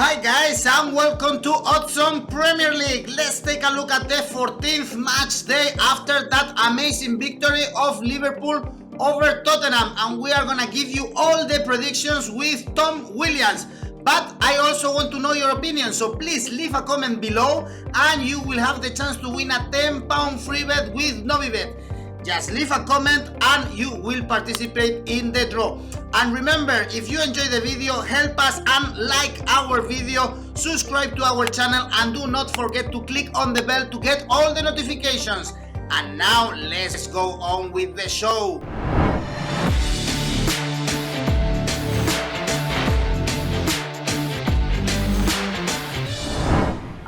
Hi guys and welcome to Oddspedia Premier League. Let's take a look at the 14th match day after that amazing victory of Liverpool over Tottenham, and we are gonna give you all the predictions with Tom Williams. But I also want to know your opinion, so please leave a comment below and you will have the chance to win a £10 free bet with Novibet. Just leave a comment and you will participate in the draw. And remember, if you enjoy the video, help us and like our video, subscribe to our channel, and do not forget to click on the bell to get all the notifications. And now let's go on with the show.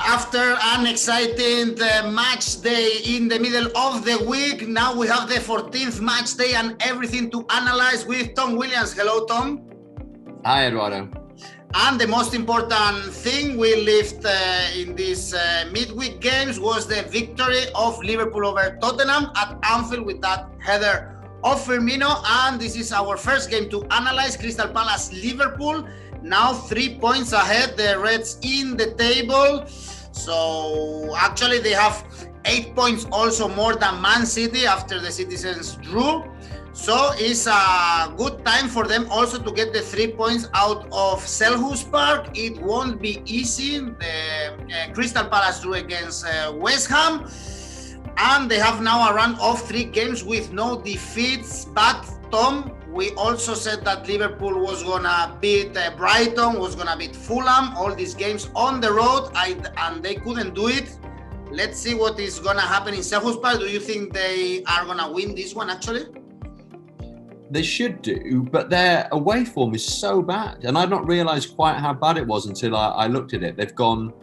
After an exciting match day in the middle of the week, now we have the 14th match day and everything to analyze with Tom Williams. Hello, Tom. Hi, Eduardo. And the most important thing we left in these midweek games was the victory of Liverpool over Tottenham at Anfield with that header of Firmino. And this is our first game to analyze. Crystal Palace, Liverpool, now 3 points ahead, the Reds in the table. So actually they have 8 points also more than Man City after the Citizens drew. So it's a good time for them also to get the 3 points out of Selhurst Park. It won't be easy. The Crystal Palace drew against West Ham, and they have now a run of 3 games with no defeats. But Tom, we also said that Liverpool was gonna beat Brighton, was gonna beat Fulham, all these games on the road, and they couldn't do it. Let's see what is gonna happen in Selhurst Park. Do you think they are gonna win this one actually? They should do, but their away form is so bad, and I'd not realised quite how bad it was until I looked at it. They've gone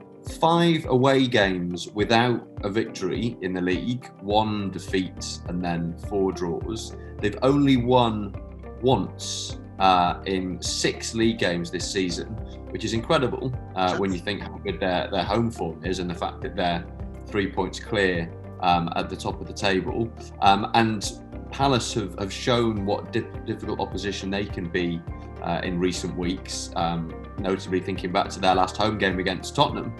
5 away games without a victory in the league, 1 defeat and then 4 draws. They've only won once in 6 league games this season, which is incredible when you think how good their home form is and the fact that they're 3 points clear at the top of the table. And Palace have shown what difficult opposition they can be in recent weeks, notably thinking back to their last home game against Tottenham,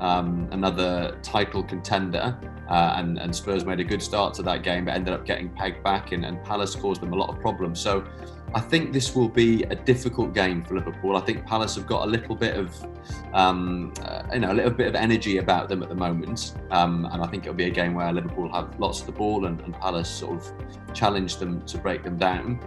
another title contender. And Spurs made a good start to that game, but ended up getting pegged back, and Palace caused them a lot of problems. So I think this will be a difficult game for Liverpool. I think Palace have got a little bit of, energy about them at the moment, and I think it'll be a game where Liverpool have lots of the ball and Palace sort of challenge them to break them down.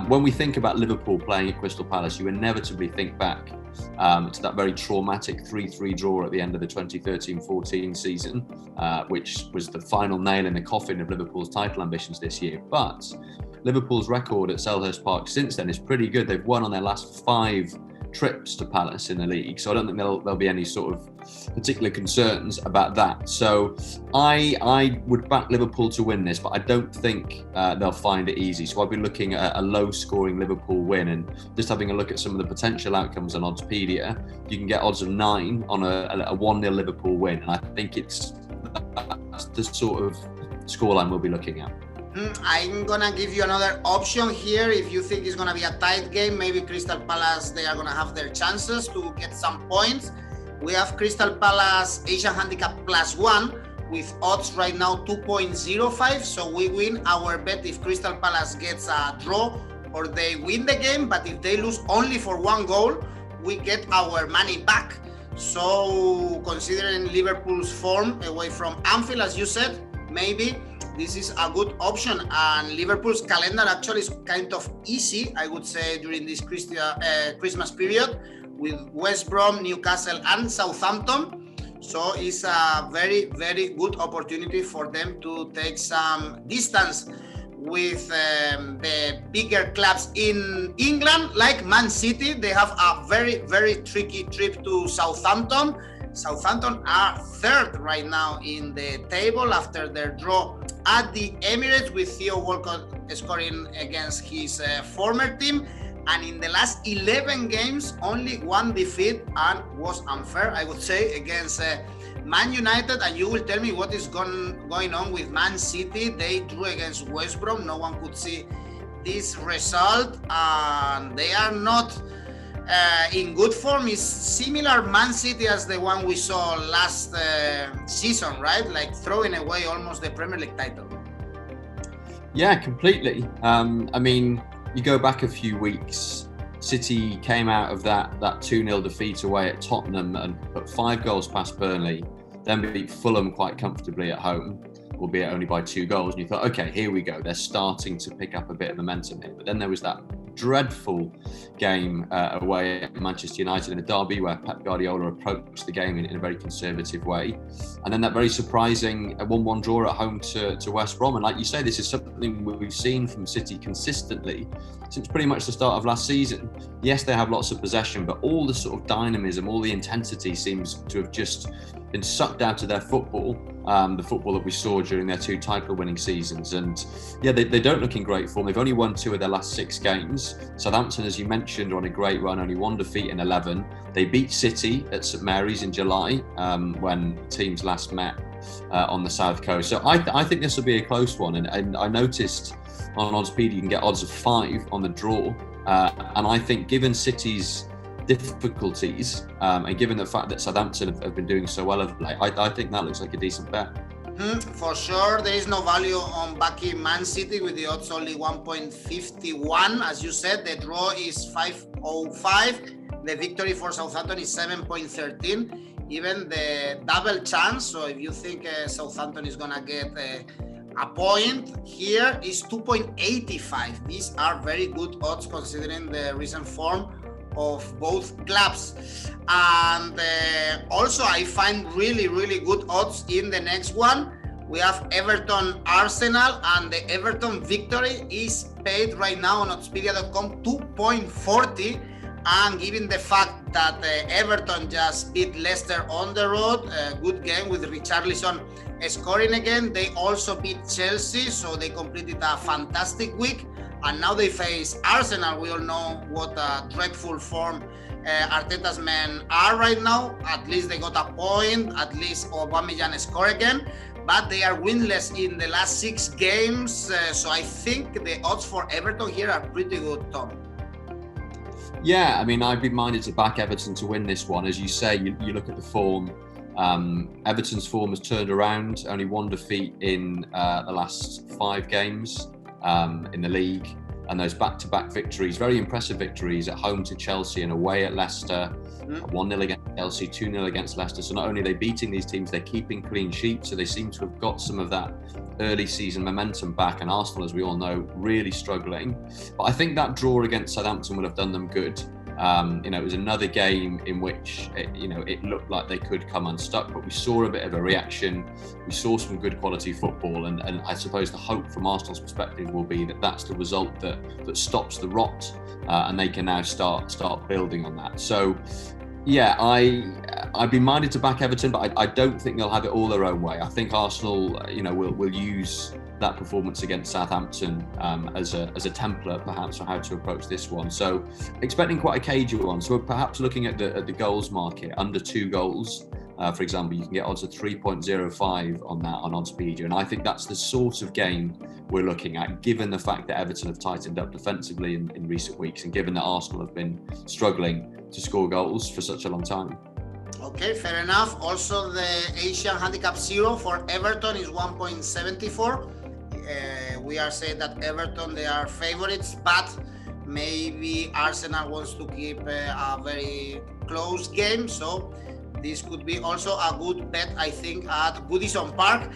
When we think about Liverpool playing at Crystal Palace, you inevitably think back to that very traumatic 3-3 draw at the end of the 2013-14 season, which was the final nail in the coffin of Liverpool's title ambitions this year. But Liverpool's record at Selhurst Park since then is pretty good. They've won on their last 5 trips to Palace in the league, so I don't think there'll be any sort of particular concerns about that. So I would back Liverpool to win this, but I don't think they'll find it easy. So I'll be looking at a low-scoring Liverpool win, and just having a look at some of the potential outcomes on Oddspedia. You can get odds of 9 on a 1-0 Liverpool win, and I think that's the sort of scoreline we'll be looking at. I'm gonna give you another option here. If you think it's gonna be a tight game, maybe Crystal Palace, they are gonna have their chances to get some points. We have Crystal Palace Asian Handicap +1 with odds right now 2.05. So we win our bet if Crystal Palace gets a draw or they win the game. But if they lose only for 1 goal, we get our money back. So considering Liverpool's form away from Anfield, as you said, maybe this is a good option. And Liverpool's calendar actually is kind of easy, I would say, during this Christmas period, with West Brom, Newcastle and Southampton. So it's a very, very good opportunity for them to take some distance with the bigger clubs in England, like Man City. They have a very, very tricky trip to Southampton. Southampton are 3rd right now in the table after their draw at the Emirates, with Theo Walcott scoring against his former team. And in the last 11 games, only 1 defeat, and was unfair, I would say, against Man United. And you will tell me what is going on with Man City. They drew against West Brom. No one could see this result, and they are not in good form is similar Man City as the one we saw last season, right? Like throwing away almost the Premier League title. Yeah, completely. I mean, you go back a few weeks, City came out of that 2-0 defeat away at Tottenham and put 5 goals past Burnley, then beat Fulham quite comfortably at home, albeit only by 2 goals. And you thought, okay, here we go. They're starting to pick up a bit of momentum here. But then there was that dreadful game away at Manchester United in a derby where Pep Guardiola approached the game in a very conservative way. And then that very surprising 1-1 draw at home to West Brom. And like you say, this is something we've seen from City consistently since pretty much the start of last season. Yes, they have lots of possession, but all the sort of dynamism, all the intensity seems to have just been sucked out of their football, the football that we saw during their 2 title-winning seasons. And yeah, they don't look in great form. They've only won 2 of their last 6 games. Southampton, as you mentioned, are on a great run, only 1 defeat in 11. They beat City at St Mary's in July when teams last met on the South Coast. So I think this will be a close one. And I noticed on Oddspedia you can get odds of 5 on the draw. And I think given City's difficulties and given the fact that Southampton have been doing so well of late, I think that looks like a decent bet. For sure, there is no value on backing Man City with the odds only 1.51. As you said, the draw is 5.05. The victory for Southampton is 7.13. Even the double chance, so if you think Southampton is going to get a point here, is 2.85. These are very good odds considering the recent form of both clubs. And also I find really good odds in the next one. We have Everton Arsenal, and the Everton victory is paid right now on Oddspedia.com 2.40. And given the fact that Everton just beat Leicester on the road, a good game with Richarlison scoring again. They also beat Chelsea, so they completed a fantastic week. And now they face Arsenal. We all know what a dreadful form Arteta's men are right now. At least they got a point. At least Aubameyang score again. But they are winless in the last 6 games. So I think the odds for Everton here are pretty good, Tom. Yeah, I mean, I'd be minded to back Everton to win this one. As you say, you look at the form. Everton's form has turned around. Only 1 defeat in the last 5 games. In the league, and those back-to-back victories, very impressive victories at home to Chelsea and away at Leicester, 1-0 against Chelsea, 2-0 against Leicester. So not only are they beating these teams, they're keeping clean sheets, so they seem to have got some of that early season momentum back. And Arsenal, as we all know, really struggling. But I think that draw against Southampton would have done them good. It was another game in which it looked like they could come unstuck, but we saw a bit of a reaction. We saw some good quality football, and I suppose the hope from Arsenal's perspective will be that that's the result that stops the rot, and they can now start building on that. So yeah, I'd be minded to back Everton, but I don't think they'll have it all their own way. I think Arsenal will use that performance against Southampton as a template perhaps for how to approach this one. So expecting quite a cagey one. So we're perhaps looking at the goals market, under 2 goals. For example, you can get odds of 3.05 on that on Oddspedia. And I think that's the sort of game we're looking at, given the fact that Everton have tightened up defensively in recent weeks, and given that Arsenal have been struggling to score goals for such a long time. Okay, fair enough. Also, the Asian Handicap 0 for Everton is 1.74. We are saying that Everton, they are favorites, but maybe Arsenal wants to keep a very close game. So this could be also a good bet, I think, at Goodison Park.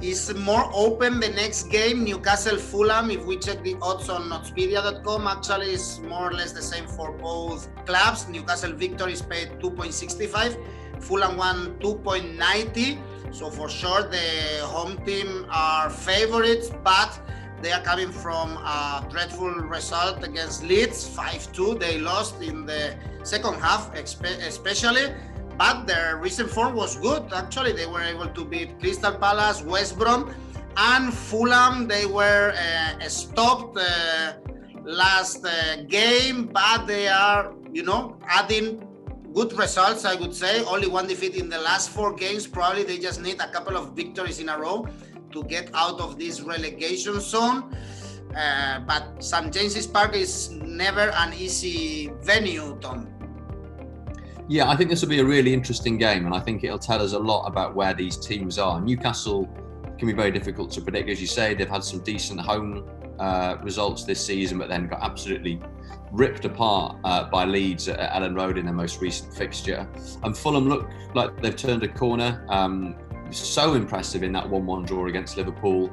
Is more open the next game, Newcastle Fulham. If we check the odds on Oddspedia.com, actually it's more or less the same for both clubs. Newcastle victory is paid 2.65, Fulham won 2.90. So for sure the home team are favorites, but they are coming from a dreadful result against Leeds, 5-2. They lost in the second half especially, but their recent form was good. Actually, they were able to beat Crystal Palace, West Brom, and Fulham. They were stopped last game, but they are, adding good results, I would say. Only 1 defeat in the last 4 games. Probably they just need a couple of victories in a row to get out of this relegation zone. But St James's Park is never an easy venue, Tom. Yeah, I think this will be a really interesting game, and I think it'll tell us a lot about where these teams are. Newcastle can be very difficult to predict. As you say, they've had some decent home results this season, but then got absolutely ripped apart by Leeds at Ellen Road in their most recent fixture. And Fulham look like they've turned a corner. So impressive in that 1-1 draw against Liverpool,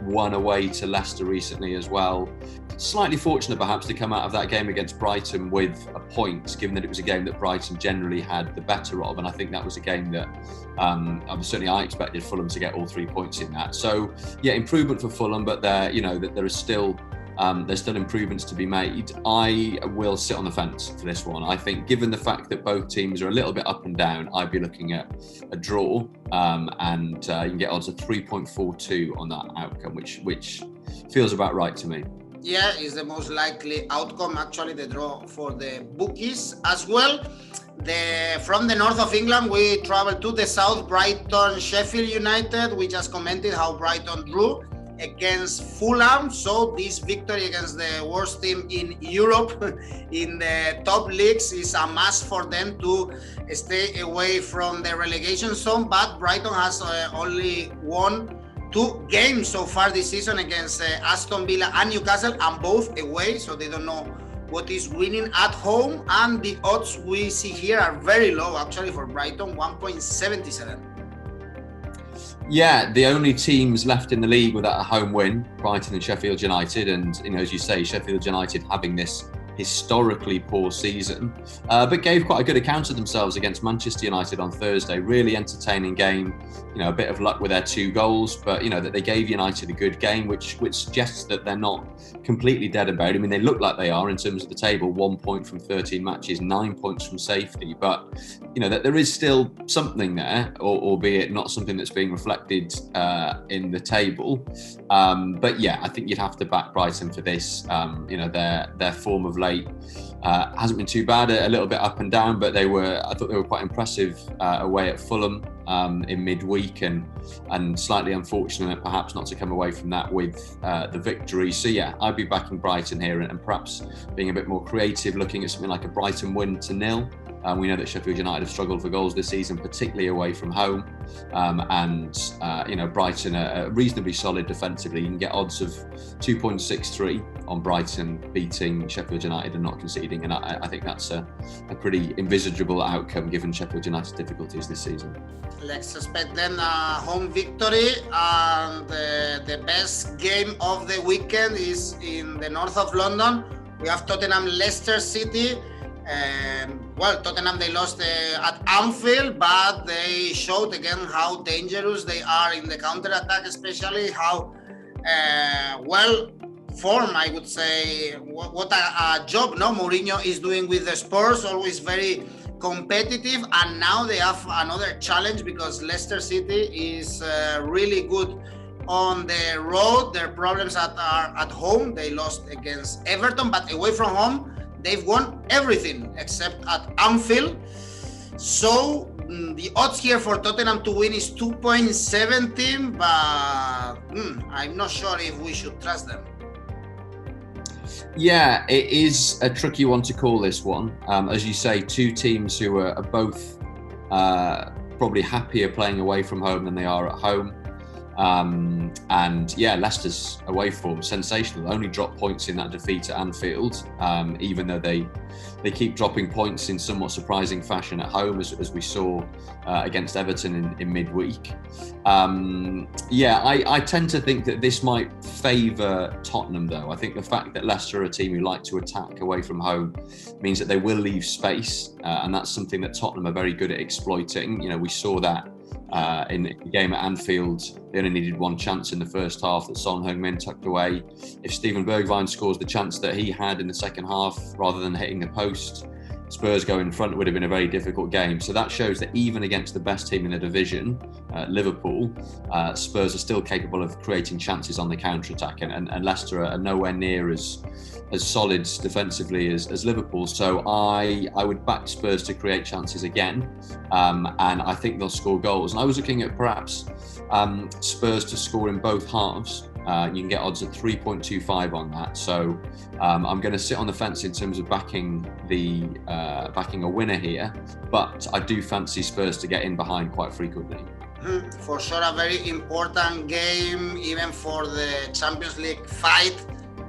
won away to Leicester recently as well. Slightly fortunate perhaps to come out of that game against Brighton with a point, given that it was a game that Brighton generally had the better of, and I think that was a game that certainly I expected Fulham to get all 3 points in that. So yeah, improvement for Fulham, but there is still there's still improvements to be made. I will sit on the fence for this one. I think given the fact that both teams are a little bit up and down, I'd be looking at a draw, and you can get odds of 3.42 on that outcome, which feels about right to me. Yeah, is the most likely outcome, actually, the draw for the bookies as well. From the north of England, we travel to the south, Brighton, Sheffield United. We just commented how Brighton drew against Fulham. So this victory against the worst team in Europe in the top leagues is a must for them to stay away from the relegation zone. But Brighton has only won 2 games so far this season against Aston Villa and Newcastle, and both away, so they don't know what is winning at home. And the odds we see here are very low, actually, for Brighton, 1.77. Yeah, the only teams left in the league without a home win, Brighton and Sheffield United, and as you say, Sheffield United having this historically poor season, but gave quite a good account of themselves against Manchester United on Thursday. Really entertaining game, a bit of luck with their 2 goals, but that they gave United a good game, which suggests that they're not completely dead and buried. I mean, they look like they are in terms of the table, 1 point from 13 matches, 9 points from safety, but that there is still something there, albeit not something that's being reflected in the table. But yeah, I think you'd have to back Brighton for this. Their form of late hasn't been too bad, a little bit up and down, but I thought they were quite impressive away at Fulham in midweek, and slightly unfortunate perhaps not to come away from that with the victory. So yeah, I'd be backing Brighton here, and perhaps being a bit more creative, looking at something like a Brighton win to 0. We know that Sheffield United have struggled for goals this season, particularly away from home. Brighton are reasonably solid defensively. You can get odds of 2.63 on Brighton beating Sheffield United and not conceding. And I think that's a pretty envisageable outcome given Sheffield United's difficulties this season. Let's expect then a home victory. And the best game of the weekend is in the north of London. We have Tottenham, Leicester City. Tottenham, they lost at Anfield, but they showed again how dangerous they are in the counter-attack, especially how formed, I would say. What a job Mourinho is doing with the Spurs, always very competitive, and now they have another challenge because Leicester City is really good on the road. Their problems are at home. They lost against Everton, but away from home they've won everything except at Anfield. So the odds here for Tottenham to win is 2.17, but I'm not sure if we should trust them. Yeah, it is a tricky one to call, this one. As you say, 2 teams who are both probably happier playing away from home than they are at home. And yeah, Leicester's away form sensational. Only dropped points in that defeat at Anfield, even though they keep dropping points in somewhat surprising fashion at home, as we saw against Everton in midweek. I tend to think that this might favour Tottenham, though. I think the fact that Leicester are a team who like to attack away from home means that they will leave space, and that's something that Tottenham are very good at exploiting. We saw that in the game at Anfield. They only needed 1 chance in the first half that Son Heung-min tucked away. If Steven Bergwijn scores the chance that he had in the second half, rather than hitting the post, Spurs go in front, it would have been a very difficult game. So that shows that even against the best team in the division, Liverpool, Spurs are still capable of creating chances on the counter-attack, and Leicester are nowhere near as solid defensively as Liverpool. So I would back Spurs to create chances again, and I think they'll score goals. And I was looking at perhaps Spurs to score in both halves You can get odds at 3.25 on that. So I'm going to sit on the fence in terms of backing a winner here, but I do fancy Spurs to get in behind quite frequently. For sure, a very important game, even for the Champions League fight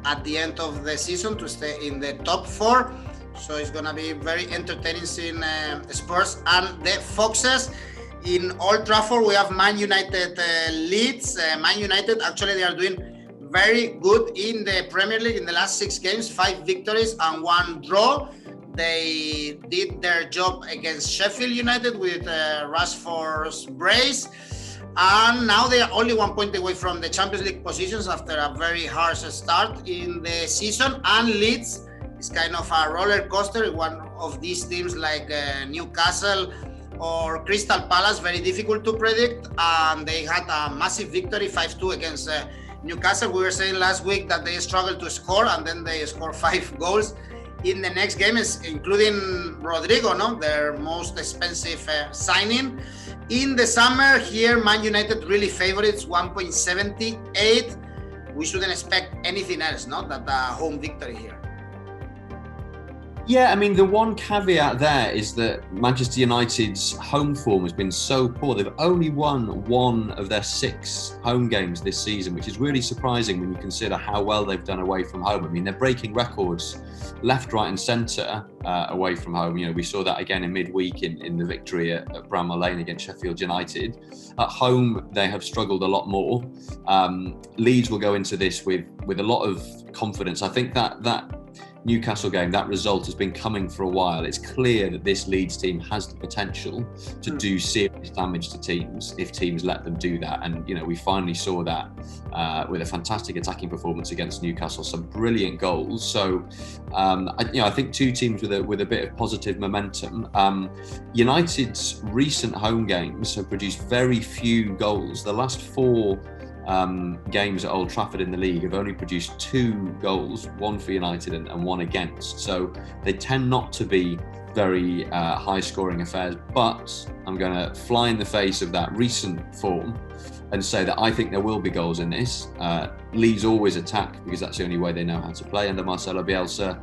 at the end of the season to stay in the top 4. So it's going to be very entertaining seeing Spurs and the Foxes. In Old Trafford, we have Man United Leeds. Man United, actually, they are doing very good in the Premier League in the last 6 games, 5 victories and 1 draw. They did their job against Sheffield United with Rashford's brace. And now they are only 1 point away from the Champions League positions after a very harsh start in the season. And Leeds is kind of a roller coaster. One of these teams like Newcastle or Crystal Palace, very difficult to predict. And they had a massive victory, 5-2 against Newcastle. We were saying last week that they struggled to score, and then they scored 5 goals in the next game, including Rodrigo, their most expensive signing. In the summer here, Man United really favorites, 1.78. We shouldn't expect anything else, that home victory here. Yeah, I mean, the one caveat there is that Manchester United's home form has been so poor. They've only won 1 of their 6 home games this season, which is really surprising when you consider how well they've done away from home. I mean, they're breaking records left, right and centre away from home. We saw that again in midweek in the victory at Bramall Lane against Sheffield United. At home, they have struggled a lot more. Leeds will go into this with a lot of confidence. I think that Newcastle game, that result has been coming for a while. It's clear that this Leeds team has the potential to do serious damage to teams if teams let them do that. And, we finally saw that with a fantastic attacking performance against Newcastle, some brilliant goals. So, I think 2 teams with a bit of positive momentum. United's recent home games have produced very few goals. The last 4 games at Old Trafford in the league have only produced 2 goals, 1 for United and 1 against. So they tend not to be very high scoring affairs, but I'm going to fly in the face of that recent form and say that I think there will be goals in this. Leeds always attack because that's the only way they know how to play under Marcelo Bielsa.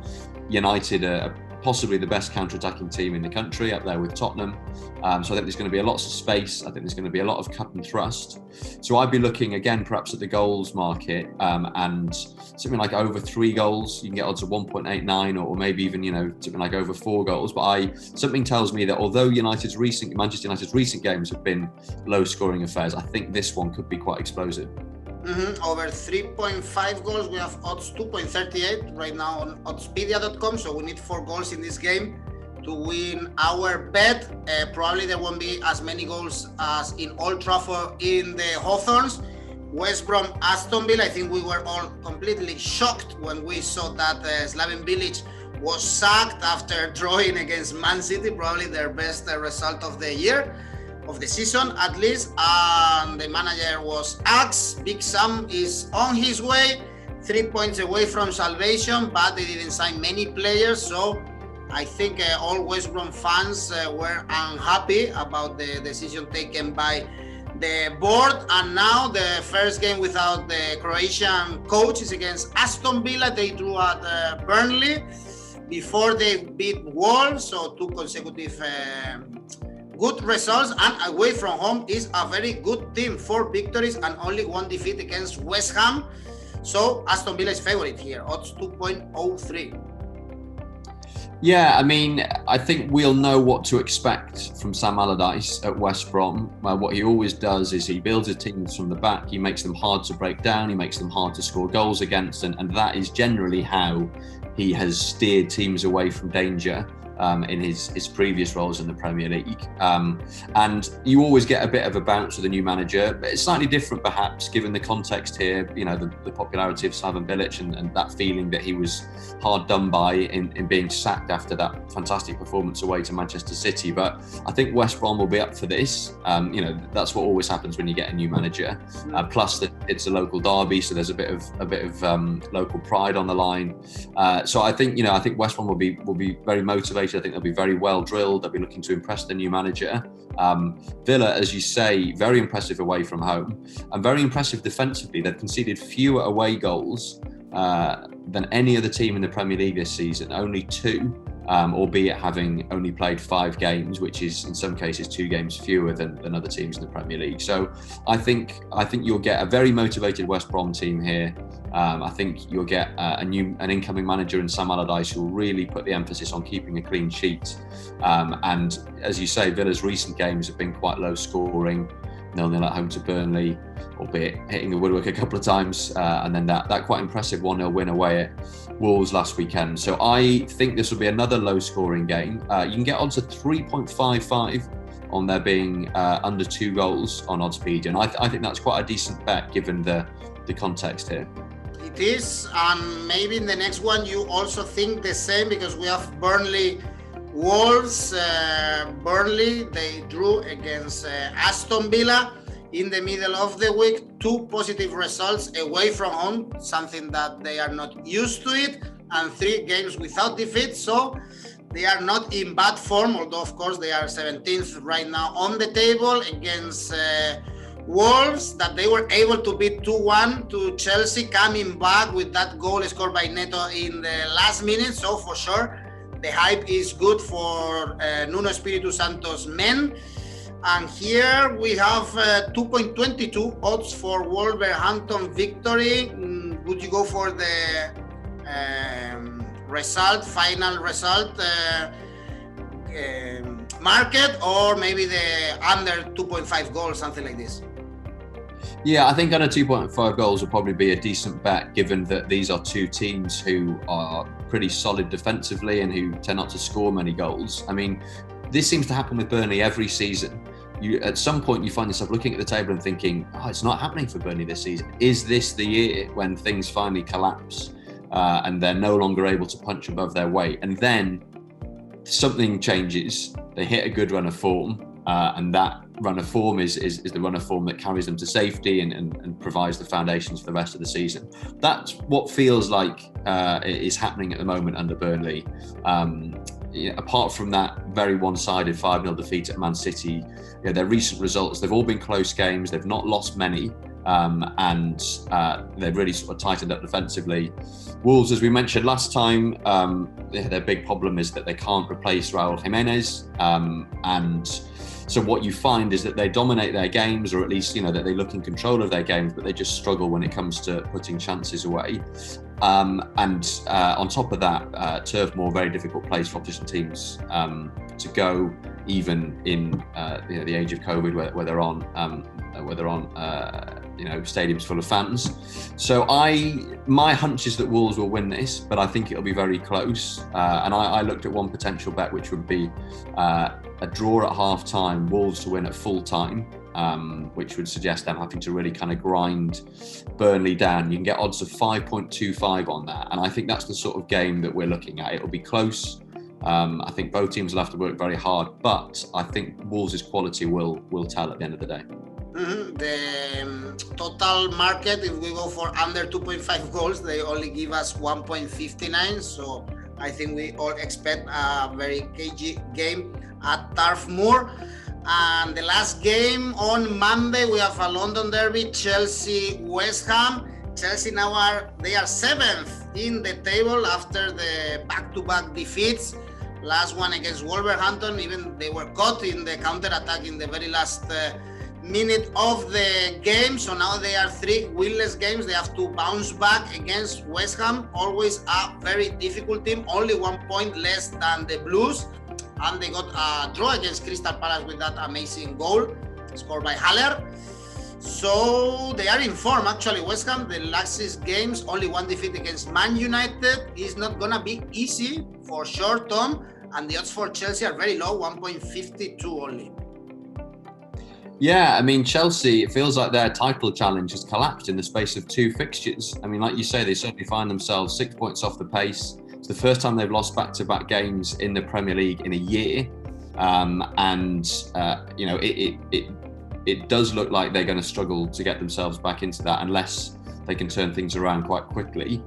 United are possibly the best counter-attacking team in the country, up there with Tottenham. So I think there's going to be lots of space. I think there's going to be a lot of cut and thrust. So I'd be looking again, perhaps at the goals market, and something like over 3 goals. You can get odds of 1.89, or maybe even something like over 4 goals. But something tells me that although Manchester United's recent games have been low-scoring affairs, I think this one could be quite explosive. Over 3.5 goals, we have odds 2.38 right now on Oddspedia.com. So we need 4 goals in this game to win our bet. Probably there won't be as many goals as in Old Trafford in the Hawthorns. West Brom, Aston Villa. I think we were all completely shocked when we saw that Slaven Bilic was sacked after drawing against Man City, probably their best result of the year. Of the season at least, and the manager was axed. Big Sam is on his way, 3 points away from salvation, but they didn't sign many players, so I think all West Brom fans were unhappy about the decision taken by the board. And now the first game without the Croatian coach is against Aston Villa. They drew at Burnley before they beat Wolves, so 2 consecutive good results, and away from home is a very good team. 4 victories and only 1 defeat against West Ham. So Aston Villa is favorite here, odds 2.03. Yeah, I mean, I think we'll know what to expect from Sam Allardyce at West Brom. What he always does is he builds his teams from the back. He makes them hard to break down. He makes them hard to score goals against. And that is generally how he has steered teams away from danger in his previous roles in the Premier League. And you always get a bit of a bounce with a new manager, but it's slightly different perhaps given the context here, the popularity of Slaven Bilic and that feeling that he was hard done by in being sacked after that fantastic performance away to Manchester City. But I think West Brom will be up for this. That's what always happens when you get a new manager. Plus it's a local derby, so there's a bit of local pride on the line. So I think West Brom will be very motivated motivated. I think they'll be very well drilled. They'll be looking to impress the new manager. Villa, as you say, very impressive away from home and very impressive defensively. They've conceded fewer away goals than any other team in the Premier League this season, only 2. Albeit having only played 5 games, which is in some cases 2 games fewer than other teams in the Premier League. So I think you'll get a very motivated West Brom team here. I think you'll get an incoming manager in Sam Allardyce who will really put the emphasis on keeping a clean sheet. And as you say, Villa's recent games have been quite low scoring. 0-0 at home to Burnley, albeit hitting the woodwork a couple of times, and then that quite impressive 1-0 win away at Wolves last weekend. So I think this will be another low-scoring game. You can get odds of 3.55 on there being under 2 goals on Oddspedia, and I think that's quite a decent bet given the context here. It is, and maybe in the next one you also think the same, because we have Burnley Wolves. Burnley, they drew against Aston Villa in the middle of the week. 2 positive results away from home, something that they are not used to it, and 3 games without defeat. So they are not in bad form, although of course they are 17th right now on the table against Wolves, that they were able to beat 2-1 to Chelsea, coming back with that goal scored by Neto in the last minute. So for sure the hype is good for Nuno Espiritu Santos men. And here we have 2.22 odds for Wolverhampton victory. Would you go for the final result market, or maybe the under 2.5 goals, something like this? Yeah, I think under 2.5 goals will probably be a decent bet, given that these are 2 teams who are pretty solid defensively and who tend not to score many goals. I mean, this seems to happen with Burnley every season. At some point you find yourself looking at the table and thinking, it's not happening for Burnley this season. Is this the year when things finally collapse and they're no longer able to punch above their weight? And then something changes. They hit a good run of form, and that run of form is the run of form that carries them to safety and provides the foundations for the rest of the season. That's what feels like is happening at the moment under Burnley. Apart from that very one-sided 5-0 defeat at Man City, their recent results, they've all been close games. They've not lost many, and they've really sort of tightened up defensively. Wolves, as we mentioned last time, their big problem is that they can't replace Raul Jimenez, and so what you find is that they dominate their games, or at least that they look in control of their games, but they just struggle when it comes to putting chances away. And on top of that, Turf Moor, very difficult place for opposition teams to go, even in the age of COVID, where they're on stadiums full of fans. So my hunch is that Wolves will win this, but I think it'll be very close. And I looked at one potential bet, which would be a draw at half time, Wolves to win at full time, which would suggest them having to really kind of grind Burnley down. You can get odds of 5.25 on that, and I think that's the sort of game that we're looking at. It'll be close. I think both teams will have to work very hard, but I think Wolves' quality will tell at the end of the day. The total market, if we go for under 2.5 goals, they only give us 1.59. So I think we all expect a very cagey game at Turf Moor. And the last game on Monday, we have a London derby, Chelsea-West Ham. Chelsea now are 7th in the table after the back-to-back defeats. Last one against Wolverhampton, even they were caught in the counter-attack in the very last minute of the game. So now they are 3 winless games. They have to bounce back against West Ham, always a very difficult team, only 1 point less than the Blues. And they got a draw against Crystal Palace with that amazing goal scored by Haller. So they are in form, actually. West Ham, the last 6 games, only 1 defeat against Man United. Is not gonna be easy for sure, Tom. And the odds for Chelsea are very low, 1.52 only. Yeah, I mean, Chelsea, it feels like their title challenge has collapsed in the space of 2 fixtures. I mean, like you say, they certainly find themselves 6 points off the pace. It's the first time they've lost back-to-back games in the Premier League in a year. It does look like they're going to struggle to get themselves back into that unless they can turn things around quite quickly.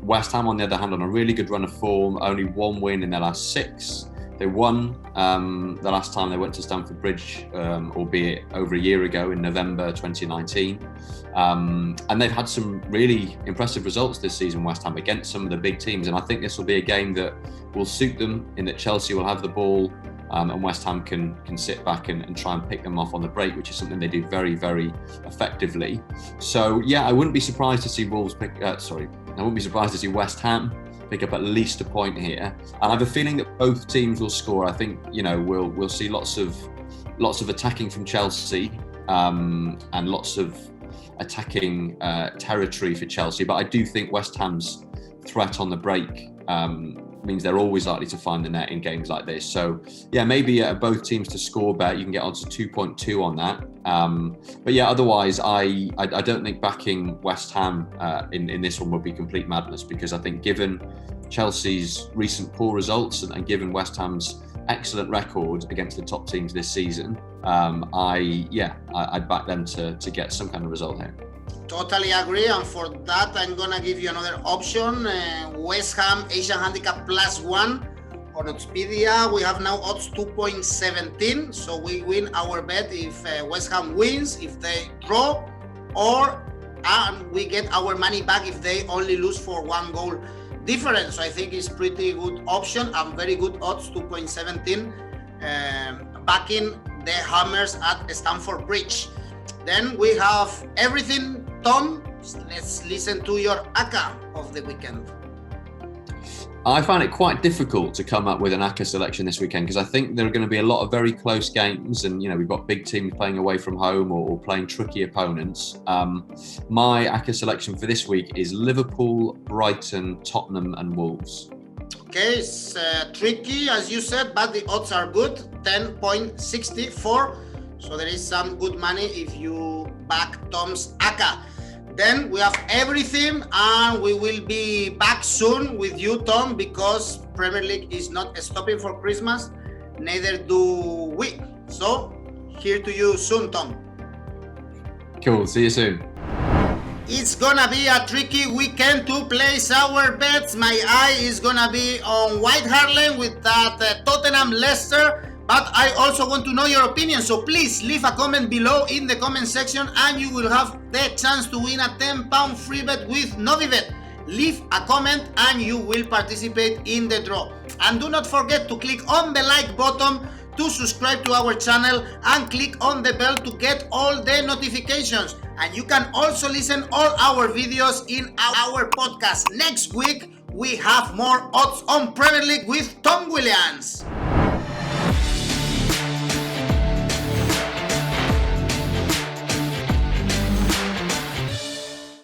West Ham, on the other hand, on a really good run of form, only 1 win in their last 6. They won the last time they went to Stamford Bridge, albeit over a year ago in November 2019. And they've had some really impressive results this season, West Ham, against some of the big teams. And I think this will be a game that will suit them, in that Chelsea will have the ball and West Ham can sit back and try and pick them off on the break, which is something they do very, very effectively. So, yeah, I wouldn't be surprised to see I wouldn't be surprised to see West Ham pick up at least a point here. And I have a feeling that both teams will score. I think, we'll see lots of attacking from Chelsea and lots of attacking territory for Chelsea. But I do think West Ham's threat on the break means they're always likely to find the net in games like this. So, yeah, maybe both teams to score bet. You can get odds of 2.2 on that. But yeah, otherwise, I don't think backing West Ham in this one would be complete madness, because I think given Chelsea's recent poor results and given West Ham's excellent record against the top teams this season, I'd back them to get some kind of result here. Totally agree, and for that I'm gonna give you another option. West Ham Asian Handicap +1 on Oddspedia. We have now odds 2.17, so we win our bet if West Ham wins, if they draw, and we get our money back if they only lose for 1 goal difference. So I think it's pretty good option and very good odds, 2.17, backing the Hammers at Stamford Bridge. Then we have everything. Tom, let's listen to your ACCA of the weekend. I find it quite difficult to come up with an ACCA selection this weekend, because I think there are going to be a lot of very close games, and we've got big teams playing away from home or playing tricky opponents. My ACCA selection for this week is Liverpool, Brighton, Tottenham and Wolves. Okay, it's tricky as you said, but the odds are good, 10.64. So there is some good money if you back Tom's ACCA. Then we have everything, and we will be back soon with you, Tom, because Premier League is not stopping for Christmas, neither do we. So here to you soon, Tom. Cool, see you soon. It's gonna be a tricky weekend to place our bets. My eye is gonna be on White Hart Lane with that Tottenham Leicester. But I also want to know your opinion, so please leave a comment below in the comment section and you will have the chance to win a £10 free bet with Novibet. Leave a comment and you will participate in the draw. And do not forget to click on the like button to subscribe to our channel and click on the bell to get all the notifications. And you can also listen all our videos in our podcast. Next week, we have more odds on Premier League with Tom Williams.